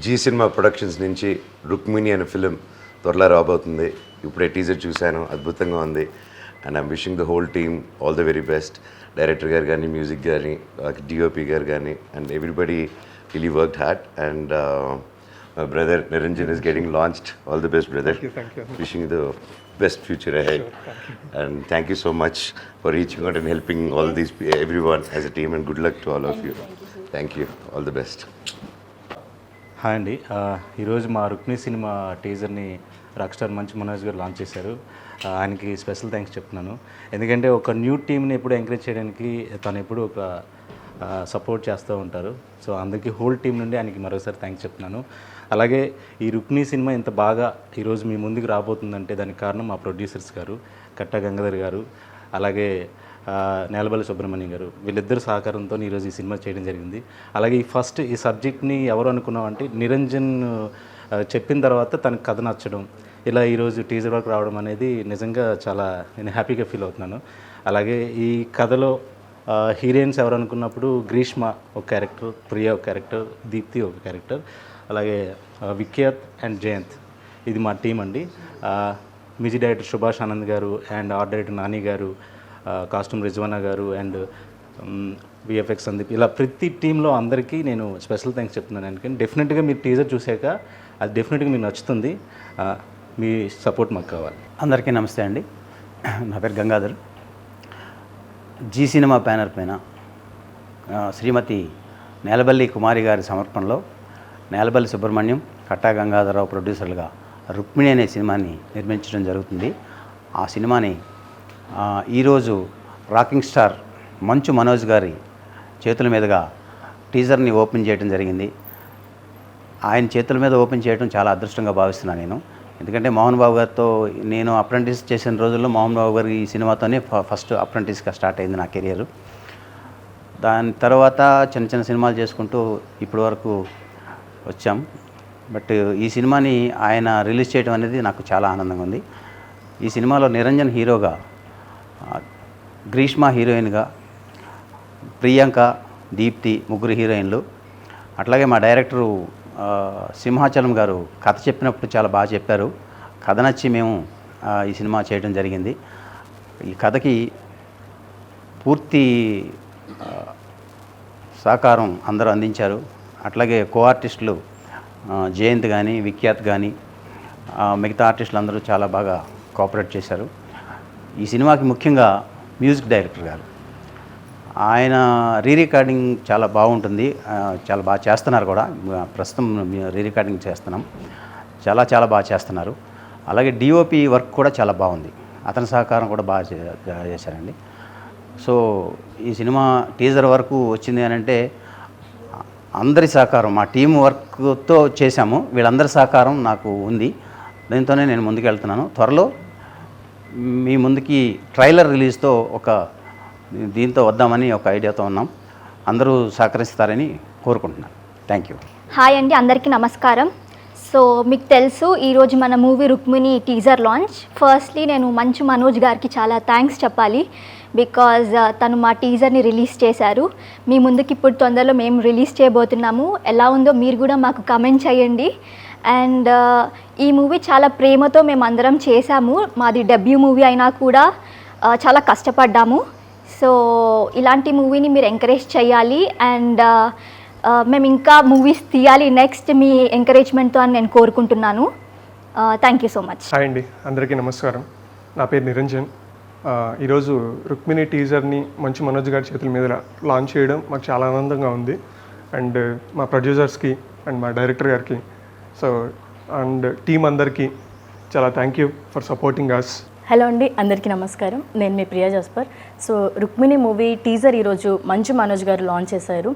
G cinema productions నుంచి రుక్మిణి అనే film త్వరలో రాబోతుంది. ఇప్పుడే టీజర్ చూశాను, అద్భుతంగా ఉంది. And I'm wishing the whole team all the very best. Director గారు కానీ, మ్యూజిక్ కానీ, డిఓపి గారు కానీ, and everybody really worked hard. And my brother Niranjan is getting launched. All the best, brother. Thank you. Wishing you the best future ahead. Sure, and thank you so much for reaching out and helping all these everyone as a team, and good luck to all of you. Thank you. All the best. Hi అండి, ఈరోజు మా Rukmini cinema టీజర్ని rock star మంచు మనోజ్ గారు launch చేశారు. ఆయనకి special thanks చెప్తున్నాను. ఎందుకంటే ఒక న్యూ టీమ్ని ఎప్పుడు ఎంకరేజ్ చేయడానికి తను ఎప్పుడు ఒక సపోర్ట్ చేస్తూ ఉంటారు. సో అందరికీ హోల్ టీం నుండి ఆయనకి మరోసారి థ్యాంక్స్ చెప్తున్నాను. అలాగే ఈ రుక్మిణి సినిమా ఇంత బాగా ఈరోజు మీ ముందుకు రాబోతుందంటే దానికి కారణం మా ప్రొడ్యూసర్స్ గారు, కట్టా గంగాధర్ గారు, అలాగే నేలబల్లి సుబ్రహ్మణ్యం గారు. వీళ్ళిద్దరు సహకారంతో ఈరోజు ఈ సినిమా చేయడం జరిగింది. అలాగే ఈ సబ్జెక్ట్ని ఎవరు అనుకున్నామంటే నిరంజన్ చెప్పిన తర్వాత తనకు కథ నచ్చడం, ఇలా ఈరోజు టీజర్ వరకు రావడం అనేది నిజంగా చాలా నేను హ్యాపీగా ఫీల్ అవుతున్నాను. అలాగే ఈ కథలో హీరోయిన్స్ ఎవరు అనుకున్నప్పుడు గ్రీష్మ ఒక క్యారెక్టర్, ప్రియా ఒక క్యారెక్టర్, దీప్తి ఒక క్యారెక్టర్, అలాగే విఖ్యాత్ అండ్ జయంత్ ఇది మా టీం అండి. మ్యూజిక్ డైరెక్టర్ సుభాష్ ఆనంద్ గారు అండ్ ఆర్ట్ డైరెక్టర్ నాని గారు, కాస్ట్యూమ్ రిజ్వానా గారు అండ్ విఎఫ్ఎక్స్ సందీప్, ఇలా ప్రతి టీంలో అందరికీ నేను స్పెషల్ థ్యాంక్స్ చెప్తున్నాను. ఎందుకంటే డెఫినెట్గా మీరు టీజర్ చూసాక అది డెఫినెట్గా మీకు నచ్చుతుంది. మీ సపోర్ట్ మాకు కావాలి. అందరికీ నమస్తే అండి. నా పేరు గంగాధర్. జీ సినిమా బ్యానర్ పైన శ్రీమతి నేలబల్లి కుమారి గారి సమర్పణలో నేలబల్లి సుబ్రహ్మణ్యం, కట్టా గంగాధరరావు ప్రొడ్యూసర్లుగా రుక్మిణి అనే సినిమాని నిర్మించడం జరుగుతుంది. ఆ సినిమాని ఈరోజు రాకింగ్ స్టార్ మంచు మనోజ్ గారి చేతుల మీదుగా టీజర్ని ఓపెన్ చేయడం జరిగింది. ఆయన చేతుల మీద ఓపెన్ చేయడం చాలా అదృష్టంగా భావిస్తున్నాను నేను. ఎందుకంటే మోహన్ బాబు గారితో నేను అప్రెంటిస్ చేసిన రోజుల్లో మోహన్ బాబు గారి ఈ సినిమాతోనే ఫస్ట్ అప్రెంటిస్గా స్టార్ట్ అయింది నా కెరియర్. దాని తర్వాత చిన్న చిన్న సినిమాలు చేసుకుంటూ ఇప్పటి వరకు వచ్చాం. బట్ ఈ సినిమాని ఆయన రిలీజ్ చేయడం అనేది నాకు చాలా ఆనందంగా ఉంది. ఈ సినిమాలో నిరంజన్ హీరోగా, గ్రీష్మ హీరోయిన్గా, ప్రియాంక, దీప్తి ముగ్గురు హీరోయిన్లు. అట్లాగే మా డైరెక్టరు సింహాచలం గారు కథ చెప్పినప్పుడు చాలా బాగా చెప్పారు. కథ నచ్చి మేము ఈ సినిమా చేయడం జరిగింది. ఈ కథకి పూర్తి సహకారం అందరూ అందించారు. అట్లాగే కో ఆర్టిస్టులు జయంత్ కానీ, విఖ్యాత్ కానీ, మిగతా ఆర్టిస్టులు అందరూ చాలా బాగా కోఆపరేట్ చేశారు. ఈ సినిమాకి ముఖ్యంగా మ్యూజిక్ డైరెక్టర్ గారు, ఆయన రికార్డింగ్ చాలా బాగుంటుంది, చాలా బాగా చేస్తున్నారు కూడా. ప్రస్తుతం రికార్డింగ్ చేస్తున్నాం, చాలా బాగా చేస్తున్నారు. అలాగే డిఓపి వర్క్ కూడా చాలా బాగుంది, అతని సహకారం కూడా బాగా చేశారండి. సో ఈ సినిమా టీజర్ వరకు వచ్చింది అని అంటే అందరి సహకారం, మా టీం వర్క్తో చేశాము, వీళ్ళందరి సహకారం నాకు ఉంది. దీంతోనే నేను ముందుకు వెళ్తున్నాను. త్వరలో మీ ముందుకి ట్రైలర్ రిలీజ్తో దీంతో వద్దామని ఒక ఐడియాతో ఉన్నాం. అందరూ సహకరిస్తారని కోరుకుంటున్నాను. Thank you. హాయ్ అండి, అందరికీ నమస్కారం. సో మీకు తెలుసు ఈరోజు మన movie Rukmini teaser launch. Firstly నేను మంచు మనోజ్ గారికి చాలా థ్యాంక్స్ చెప్పాలి. బికాజ్ తను మా టీజర్ని రిలీజ్ చేశారు. మీ ముందుకి ఇప్పుడు తొందరలో మేము రిలీజ్ చేయబోతున్నాము. ఎలా ఉందో మీరు కూడా మాకు కమెంట్ చేయండి. అండ్ ఈ మూవీ చాలా ప్రేమతో మేము అందరం చేశాము. మాది డెబ్యూ మూవీ అయినా కూడా చాలా కష్టపడ్డాము. సో ఇలాంటి మూవీని మీరు ఎంకరేజ్ చేయాలి. అండ్ మేము ఇంకా మూవీస్ తీయాలి నెక్స్ట్ మీ ఎంకరేజ్మెంట్తో అని నేను కోరుకుంటున్నాను. Thank you so much. Hi అండి, అందరికీ నమస్కారం. నా పేరు నిరంజన్. ఈరోజు రుక్మిణి టీజర్ని మంచు మనోజ్ గారి చేతుల మీద లాంచ్ చేయడం మాకు చాలా ఆనందంగా ఉంది. అండ్ మా ప్రొడ్యూసర్స్కి అండ్ మా డైరెక్టర్ గారికి, సో అండ్ టీం అందరికీ చాలా thank you for supporting us. Hello అండి, అందరికీ నమస్కారం. నేను మీ Priya Jasper. So Rukmini movie teaser ఈరోజు మంచు మనోజ్ గారు లాంచ్ చేశారు.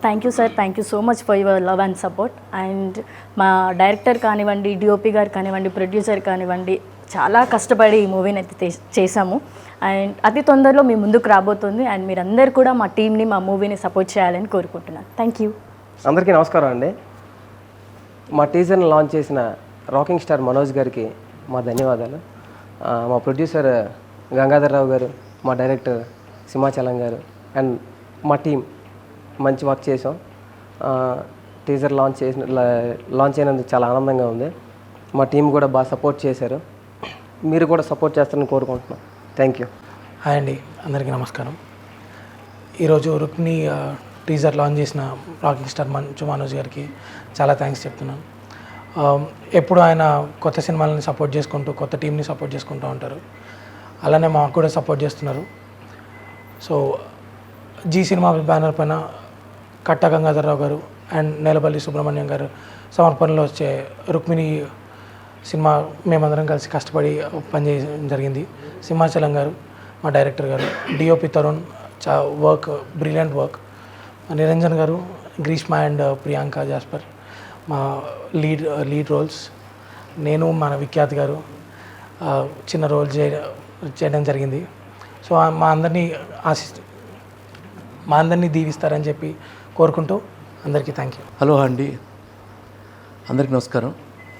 Thank you sir, thank you so much for your love and support. And మా డైరెక్టర్ కానివ్వండి, డిఓపి గారు కానివ్వండి, ప్రొడ్యూసర్ కానివ్వండి, చాలా కష్టపడి ఈ మూవీని అయితే చేశాము. అండ్ అతి తొందరలో మీ ముందుకు రాబోతుంది. అండ్ మీరందరూ కూడా మా టీంని, మా మూవీని సపోర్ట్ చేయాలని కోరుకుంటున్నాను. Thank you. అందరికీ నమస్కారం అండి. మా టీజర్ని లాంచ్ చేసిన రాకింగ్ స్టార్ మనోజ్ గారికి మా ధన్యవాదాలు. మా ప్రొడ్యూసర్ గంగాధర్రావు గారు, మా డైరెక్టర్ సింహాచలం గారు అండ్ మా టీం మంచి వర్క్ చేసాం. టీజర్ లాంచ్ అయినందుకు చాలా ఆనందంగా ఉంది. మా టీం కూడా బాగా సపోర్ట్ చేశారు. మీరు కూడా సపోర్ట్ చేస్తారని కోరుకుంటున్నాను. Thank you. హాయ్ అండి, అందరికీ నమస్కారం. ఈరోజు రుక్మిణి టీజర్ లాంచ్ చేసిన రాకింగ్ స్టార్ మంచు మనోజ్ గారికి చాలా థ్యాంక్స్ చెప్తున్నాను. ఎప్పుడు ఆయన కొత్త సినిమాలని సపోర్ట్ చేసుకుంటూ కొత్త టీంని సపోర్ట్ చేసుకుంటూ ఉంటారు. అలానే మాకు కూడా సపోర్ట్ చేస్తున్నారు. సో జీ సినిమా బ్యానర్ పైన కట్ట గంగాధర్రావు గారు అండ్ నేలపల్లి సుబ్రహ్మణ్యం గారు సమర్పణలో వచ్చే రుక్మిణి సినిమా మేమందరం కలిసి కష్టపడి పనిచేయడం జరిగింది. సింహాచలం గారు మా డైరెక్టర్ గారు, DOP Tarun brilliant work, Niranjan గారు, గ్రీష్మ అండ్ ప్రియాంక జాస్పర్ మా లీడ్ రోల్స్, నేను మన విఖ్యాత్ గారు చిన్న రోల్ చేయడం జరిగింది. సో మా అందరినీ దీవిస్తారని చెప్పి కోరుకుంటూ అందరికీ థ్యాంక్ యూ. హలో అండి, అందరికీ నమస్కారం.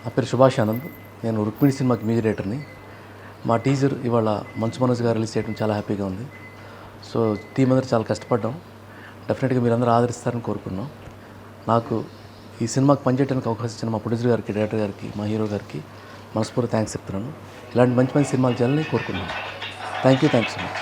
నా పేరు సుభాష్ ఆనంద్. నేను రుక్మిణి సినిమాకి మ్యూజిక్ డైరెక్టర్ని. మా టీజర్ ఇవాళ మంచు మనోజ్ గారు రిలీజ్ చేయడం చాలా హ్యాపీగా ఉంది. సో టీం అందరూ చాలా కష్టపడ్డాం. డెఫినెట్గా మీరందరూ ఆదరిస్తారని కోరుకున్నాం. నాకు ఈ సినిమాకి పనిచేయడానికి అవకాశం ఇచ్చిన మా ప్రొడ్యూసర్ గారికి, డైరెక్టర్ గారికి, మా హీరో గారికి మనస్ఫూర్తి థ్యాంక్స్ చెప్తున్నాను. ఇలాంటి మంచి మంచి సినిమాలు చేయాలని కోరుకున్నాను. Thank you so much.